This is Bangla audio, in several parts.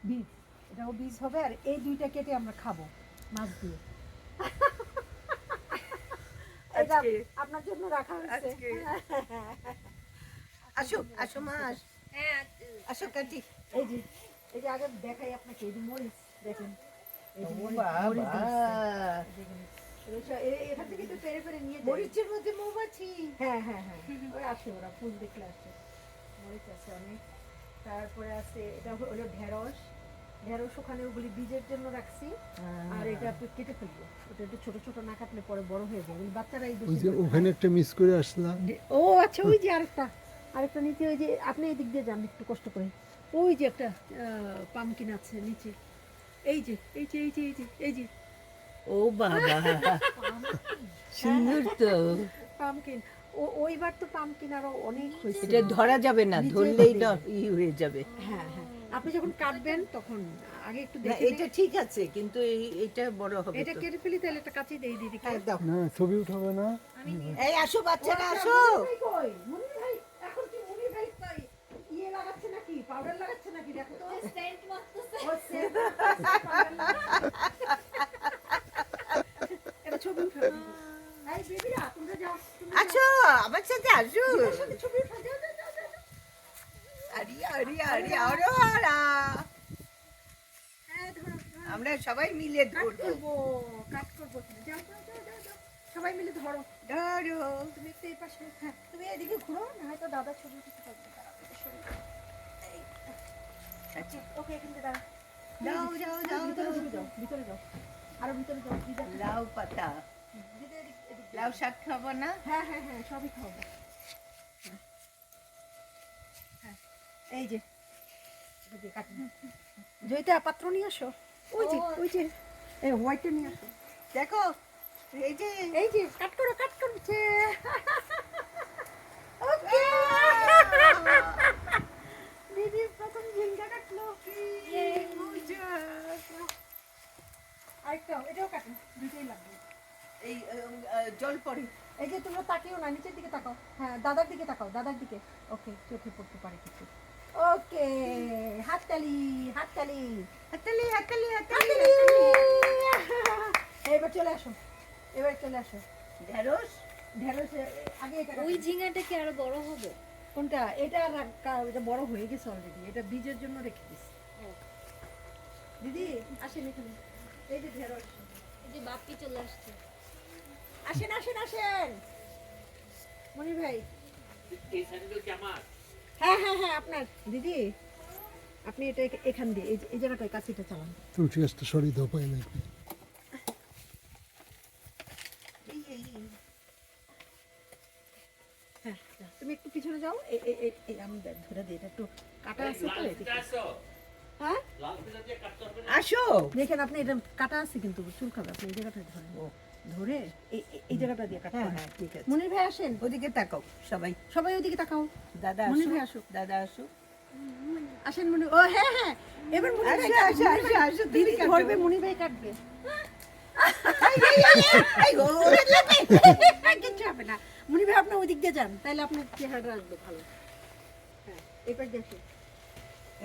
বীজ, এটাও বীজ হবে। আর এই দুইটা কেটে আমরা খাবো মাছ দিয়ে। এটা আজকে আপনার জন্য রাখা হয়েছে। আজকে আসো আসো মা হ্যাঁ আসো কাটি। এই যে এই যে আগে দেখাই আপনাকে, এই যে মরিচ দেখেন, এই যে ও মরিচ বাবা, দেখেন, এখান থেকে একটু পেরে পেরে নিয়ে যাই। মরিচের মধ্যে মৌমাছি। হ্যাঁ হ্যাঁ হ্যাঁ, ওই আসে, ওরা ফুল দেখলে আসে। মরিচ আছে অনেক। তারপরে আছে এটা হলো ঢেঁড়স। ঢেঁড়স ওখানে ওগুলি বীজের জন্য রাখছি। আর এটা আপনি কেটে ফেলবো, ওটা একটু ছোট ছোট না কাটলে পরে বড় হয়ে যাবে, বাচ্চারাই ওই বেশি যে করে ওখানে খায়। একটা মিস করে আসলাম। ও আচ্ছা, ওই যে আরেকটা নিচে, ওই যে আপনি এই দিক দিয়ে যান একটু কষ্ট করে, ওই যে একটা পামকিন আছে নিচে, এই যে এই যে এই যে এই যে এই যে ও বাবা, সুন্দর তো। পামকিন। ওইবার তো পামকিন আরো অনেক হয়েছে। এটা ধরা যাবে না, নিচে ধরলেই দিয়ে। হয়ে যাবে। হ্যাঁ হ্যাঁ, আপনি যখন কাটবেন তখন আগে একটু না দেখে এটা ঠিক আছে, কিন্তু এটা বড় হবে এটা তো। কেটে ফেলি, তাহলে একটা কাঁচি দিয়ে দিদি। হ্যাঁ, দাও। না ছবি উঠাবে না। এই আসো বাচ্চারা আসো। মুনির ভাই এখন কি মুনির ভাই তাই ইয়ে লাগাচ্ছে নাকি, পাউডার লাগাচ্ছে নাকি, দেখো তো। সেন্ট মারতেছে। ও সেন্ট, এটা ছবি উঠাও। এই বেবিরা তোমরা যাও, আসো আমার সাথে আসো। আমার সাথে ছবি উঠাও, যাও যাও যাও যাও। আরে আরে আরে আরে, হ্যাঁ ধরো, আমরা সবাই মিলে কাট ধরবো। করবো, কাট করবো। যাও যাও যাও যাও যাও, সবাই মিলে ধরো। ধরো। তুমি একটু এই পাশে, হ্যাঁ তুমি এদিকে ঘুরো, না হয়তো দাদা ছবি উঠতে পারবে। দাঁড়াও, এটা সরে যাও। আচ্ছা, ওকে, এখান থেকে দাঁড়াও। যাও যাও যাও ভিতরে যাও। ঢুকে যাও, ভিতরে যাও, আরো ভিতরে যাও। দিদা, লাউ পাতা, দিদা এদিক এদিক। লাউ শাক খাবো না? হ্যাঁ হ্যাঁ হ্যাঁ, সবই খাওয়াবো। হ্যাঁ, এই যে এদিকে কাটুন। জয়িতা পাত্র নিয়ে আসো, ওই যে এই হোয়াইটটা নিয়ে আসো। দেখো এই যে এই যে কাট করছে। ওকে, দিদি প্রথম ঝিঙ্গা কাটলো। মজা। আরেকটা, এটাও কাটুন, দুটোই লাগবে। এই জল পড়ে। এই যে তোমরা তাকিও না, নিচের দিকে তাকাও। হ্যাঁ, দাদার দিকে তাকাও, দাদার দিকে। ওকে, চোখে পড়তে পারে কিছু। ওকে, হাততালি হাততালি হাততালি হাততালি হাততালি। এবার চলে আসো, এবার চলে আসো। ঢেঁড়স ঢেঁড়স আগে এটা ওই কাটো। ঝিঙ্গাটা কি আরো বড় হবে? কোনটা? এটা এটা বড় হয়ে গেছে অলরেডি, এটা বীজের জন্য রেখে দিছি। দিদি আসেন এখানে, এই যে ঢেঁড়স। এই যে বাপি চলে আসছে। আসেন আসেন আসেন মনির ভাই। হ্যাঁ হ্যাঁ হ্যাঁ, আপনার দিদি, আপনি এটা এখান দিয়ে এই জায়গাটায় কাছিটা চালান। তুমি ঠিক আছে, সরিয়ে দাও, পাই লাগবে। হ্যাঁ, তুমি একটু পিছনে যাও। এই আমি ধরে দিই, এটা একটু কাটা আছে তো এদিকে। হ্যাঁ আসো। দেখেন আপনি, এটা কাটা আছে কিন্তু চুল খাবে, আপনি এই জায়গাটায় ধরেন, ধরে এই জায়গাটা দিয়ে কাটতে হ্যাঁ হয়। হ্যাঁ ঠিক আছে। মনির ভাই আসেন, ওদিকে তাকাও সবাই। সবাই ওইদিকে তাকাও। দাদা মনির আসো, ভাই আসো, দাদা আসো। আসেন মনির। ও হ্যাঁ হ্যাঁ, এবার মনির ভাই আসো, কাটবে, আসো, মনির ভাই- আসো, আসো, দিদি তুমি কাটো। ধরবে, মনির ভাই কাটবে। এই গো, কিচ্ছু হবে না। মনির ভাই আপনি ওই দিক দিয়ে যান, তাহলে আপনার চেহারাটা আসবে ভালো। হ্যাঁ, এবার দেখুন।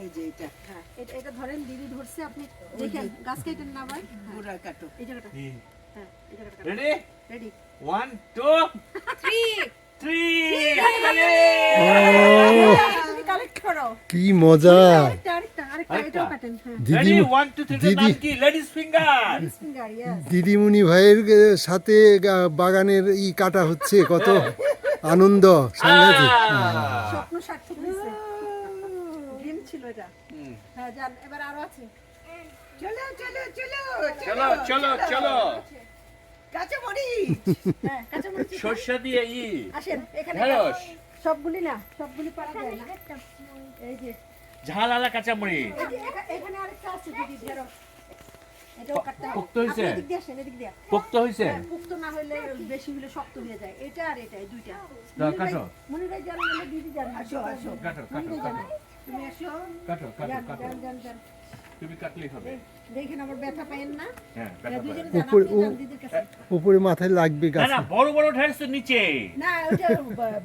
এই যে এটা হ্যাঁ, এটা ধরেন, দিদি ধরছে, আপনি দেখেন গাছ কেটে না ভাই। পুরা কাটো। এই জায়গাটা, হ্যাঁ এই জায়গাটা Ready? রেডি। 1, 2, 3. তুমি কালেক্ট করো। কি মজা! আরেকটা এটাও কাটেন। হ্যাঁ, দিদি, Ready? 1, 2, 3. দিদি। নাম কি? Ladies finger. Finger, yes. দিদিমণি ভাইয়ের সাথে বাগানের কাটা হচ্ছে, কত আনন্দ! সাংঘাতিক। স্বপ্ন সার্থক হয়েছে, ড্রিম ছিল এটা। হ্যাঁ, যান, এবার আরো আছে। চলো চলো চলো চলো, চলো. কাঁচা মরিচ। হ্যাঁ, কাঁচামরিচ। সর্ষে দিয়ে আসেন এখানে, ঢেঁড়স। সবগুলি না, সবগুলি পারা যায় না। এই যে ঝাল আলা কাঁচামরিচ। এই যে এখানে আরেকটা আছে দিদি, ঢেঁড়স। এটাও কাটতে হবে। পোক্ত হয়েছে? আপনি এদিক দিয়ে আসেন, এদিক দিয়ে। পোক্ত হয়েছে? হ্যাঁ, পুক্ত না হলে, বেশি হলে শক্ত হয়ে যায়। এটা আর এটা, এই দুইটা। দাও, কাটো। মনির ভাই জান, নাহলে দিদি জান। আসো আসো। কাটো, মনির কাটো, ভাই জান, কাটো. তুমি আসো। কাটো, কাটো, যান, কাটো. যান, যান, যান। তুমি কাটলেই হবে। দেখেন আমার ব্যথা পাইেন না। হ্যাঁ, এরা কাটো দুজনে পারে। যান, উপরে, আপনি যান দিদির কাছে। উপরে মাথায় লাগবে না গাছ। না, বড় বড় ঢেঁড়স তো নিচে। না, ওটা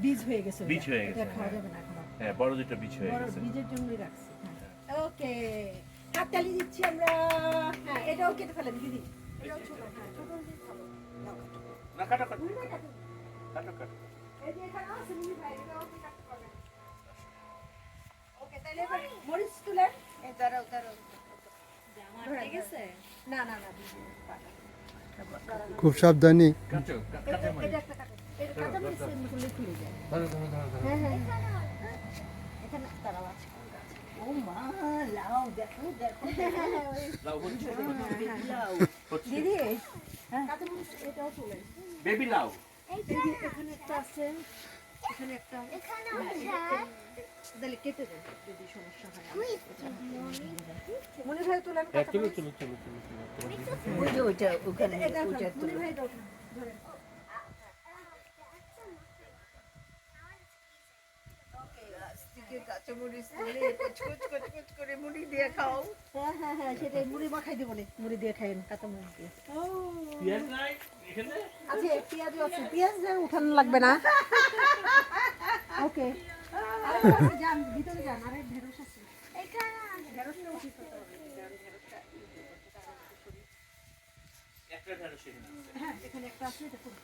বীজ হয়ে গেছে, ওটা। বীজ হয়ে এটা গেছে, খাওয়া হ্যাঁ। যাবে না এখন আর। হ্যাঁ, বড় দুটো বিছ হয়ে বড় গেছে। বীজের জন্যই রাখছি। ওকে, হাততালি দিচ্ছি আমরা। হ্যাঁ, এটাও কেটে ফেলেন দিদি। এটাও ছোট, হ্যাঁ, ছোট হলেই ভালো। না কাটো কাটো কাটো কাটো এই যে এখানে আছে মিনি ভাই, এটাও আপনি কাটতে পারবেন। ওকে, তাহলে এবার মরিচ তুলেন। এই দাঁড়াও দাঁড়াও ঠিক আছে না না না দিদি, পাকা। খুব সাবধানী। কাটো কাটো মানে এটা একটা কাটেন। এটা কাটা মরিচ এমনি করলে খুলে যায়। ধরো ধরো ধরো ধরো। হ্যাঁ হ্যাঁ এখানে দাঁড়াও আছে। ও মা লাও দেখো দেখো লাউ হচ্ছে লাও হচ্ছে দিদি কাটা মরিচ এটাও তুলেন। বেবি লাউ এই যে এখানে একটা আছে, এখানে একটা, তাহলে কেটে দেন যদি সমস্যা হয়। মনে ভাই তুলেন হ্যাঁ কাটা চলো মরিচ। চলো চলো চলো চলো ওই যে ওইটা ওখানে এটা ওইটা মনে তুলো ভাই ধরেন। আস্তিকে কাঁচামরিচ তুলে কুচকুচ কুচকুচ করে মুড়ি দিয়ে খাও হ্যাঁ হ্যাঁ হ্যাঁ সেটাই মুড়ি মাখাই দিব না, মুড়ি দিয়ে খাইন কাঁচা মরিচ দিয়ে। পেঁয়াজ নাই এখানে আচ্ছা পেঁয়াজও আছে, পেঁয়াজ দিয়ে উঠানো লাগবে না। ওকে যান ভিতরে যান, আরে ঢেঁড়স আছে। ঢেঁড়সটা উঠিয়ে ফেলতে হবে। একটা ঢেঁড়স এখানে আছে। হ্যাঁ এখানে একটা আছে, এটা করুন।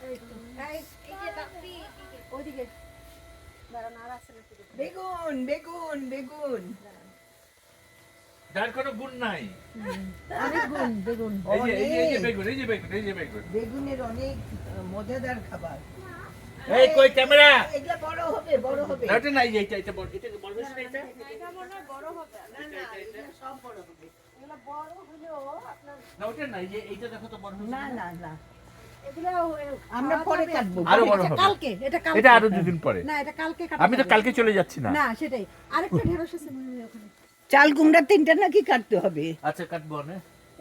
এই তো, এই যে বাপি ওইদিকে দাঁড়ান, আর আছে নাকি দেখুন। বেগুন বেগুন বেগুন যার কোনো গুণ নাই অনেক গুণ বেগুন। এই যে বেগুন এই যে বেগুন এই যে বেগুন বেগুনের অনেক মজাদার খাবার এই কই ক্যামেরা এগুলা বড় হবে বড় হবে না, ওটা নাই এটা এটা বড় এটা বড় বেশি না এটা না না এগুলা সব বড় হবে এগুলো বড় হলেও আপনার না ওটা নাই যে এইটা দেখো তো বড় হচ্ছে না না না এগুলো আমরা পরে কাটবো আরো বড় এটা হবে কালকে, এটা কালকে। এটা আরো দুদিন পরে না এটা কালকে কাটা আমি তো যাবে। কালকে চলে যাচ্ছি না না সেটাই, আরেকটা ঢেঁড়স আছে মনে হয় ওখানে। চাল কুমড়া তিনটা নাকি কাটতে হবে আচ্ছা কাটবো না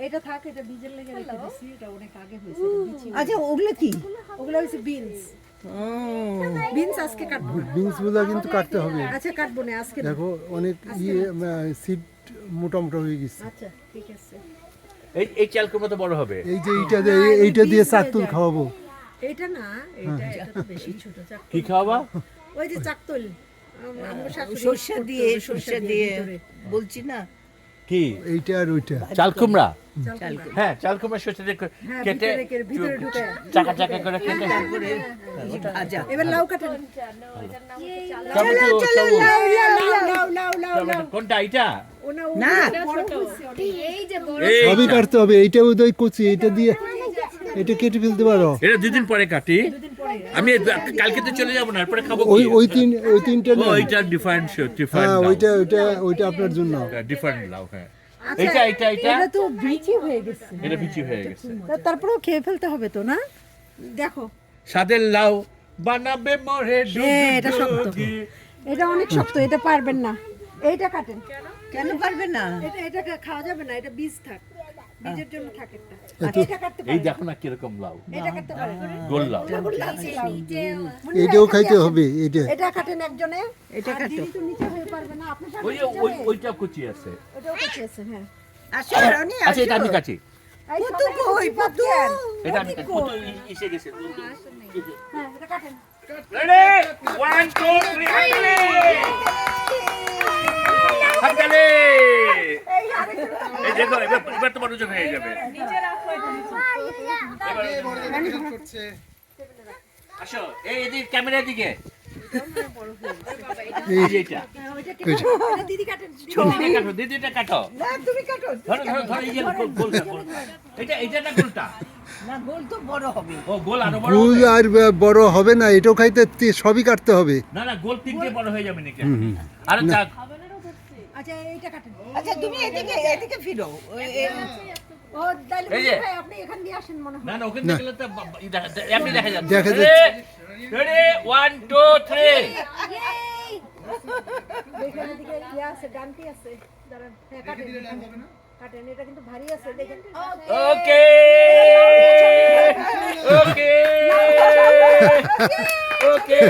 এটা থাক, এটা বীজের লেগে রেখে দিছি, এটা অনেক আগে হয়েছে, এটা বিচি। আচ্ছা ওগুলো কি ওগুলো হচ্ছে বিনস। বিনস আজকে কাটবো না। বিনস গুলা কিন্তু কাটতে হবে। আচ্ছা কাটবো না আজকে না। দেখো অনেক সিট মোটা মোটা হয়ে গেছে। আচ্ছা ঠিক আছে। এই চালকুর মতো বড় হবে এই যে এইটা দিয়ে চাকতুল খাওয়াবো। এইটা না, এটা তো বেশি ছোট চাক। কি খাওয়াবা ওই যে চাকতুল আমরা শাশুড়ি সর্ষে দিয়ে সর্ষে দিয়ে ভিতরে। বলছি না কি এইটা আর ওইটা। চাল কুমড়া চাল কুমড়া। হ্যাঁ চাল কুমড়া সরষে দিয়ে হ্যাঁ, কেটে ভিতরে ঢুকে। চাকা চাকা করে কেটে তারপরে ভাজা এবার লাউ কাটেন। টমেটো সবুজ লাউ লাউ লাউ লাউ লাউ। টমেটো কোনটা এটা ওনা না। বড় হইছে অনেক। এই যে বড় এই সবই কাটতে হবে। এইটা বোধহয় কচি, এটা দিয়ে এটা কেটে ফেলতে পারো। এটা দুদিন পরে কাটি আমি কালকে তো চলে যাবো না এরপরে খাবো ওই কি ওই তিনটা না। ওইটা ডিফারেন্ট হ্যাঁ ডিফারেন্ট ওইটা আপনার জন্য। ডিফারেন্ট লাউ হ্যাঁ আচ্ছা, এটা এটা এটা এটা তো বিচি হয়ে গেছে। এটা বিচি হয়ে গেছে তারপরেও খেয়ে ফেলতে হবে তো না? দেখো সাদের লাউ বানাবে মরে এটা শক্ত। এটা অনেক শক্ত, এটা পারবেন না। এইটা কাটেন। কেন পারবে না এটা খাওয়া যাবে না, এটা বীজ থাক, বীজের জন্য থাকে একটা। এটা কাটতে এই পারেন, দেখো না কিরকম লাউ এটা কাটতে পারেন। গোল লাউ এইটাও খাইতে হবে। এইটা এটা কাটেন একজনে, এটা আর কাটো। দিদি তো নিচে হয়ে পারবে না, আপনার সাথে ওই ওই ওইটা কুচি আছে ওটাও কাটিয়েছে। হ্যাঁ আসো রানী আচ্ছা এটা আমি কাটি এই পুতু সবাই কই, একটু পুতু? দেন। এটা আমি কাটি কত এসে গেছে হ্যাঁ এটা কাটেন। রেডি 1 2 3 হাততালি এই দেখো এবার তোমার ওজন হয়ে যাবে আসো এই এদিকে ক্যামেরার দিকে এই যে এটা হ্যাঁ, ওইটা কেটে এটা দিদি কাটেন। দিদিটা কাটো দিদিটা কাটো না তুমি কাটো ধরো ধরো ধরো এই যে গোলটা গোলটা এটা না গোলটা না গোল তো বড় হবে ও গোল আরো বড় ফুল হবে? আর বড় হবে না, এটাও খাইতে সবই কাটতে হবে। না না গোল তিনটে বড় হয়ে যাবে নাকি আর চাক আচ্ছা এইটা কাটেন। আচ্ছা তুমি এদিকে এদিকে ফিরো ও তাহলে এই যে। ভাই আপনি এখান দিয়ে আসেন মনে হয়। না না ওখানে দেখলে তো এমনি দেখা যাচ্ছে দেখা যাচ্ছে। রেডি 1 2 3 এখানে দিকে ইয়া আছে, ডানটি আছে। দাঁড়ান, হ্যাঁ কাটেন। কাটেন, এটা কিন্তু ভারী আছে দেখেন। ওকে ওকে ওকে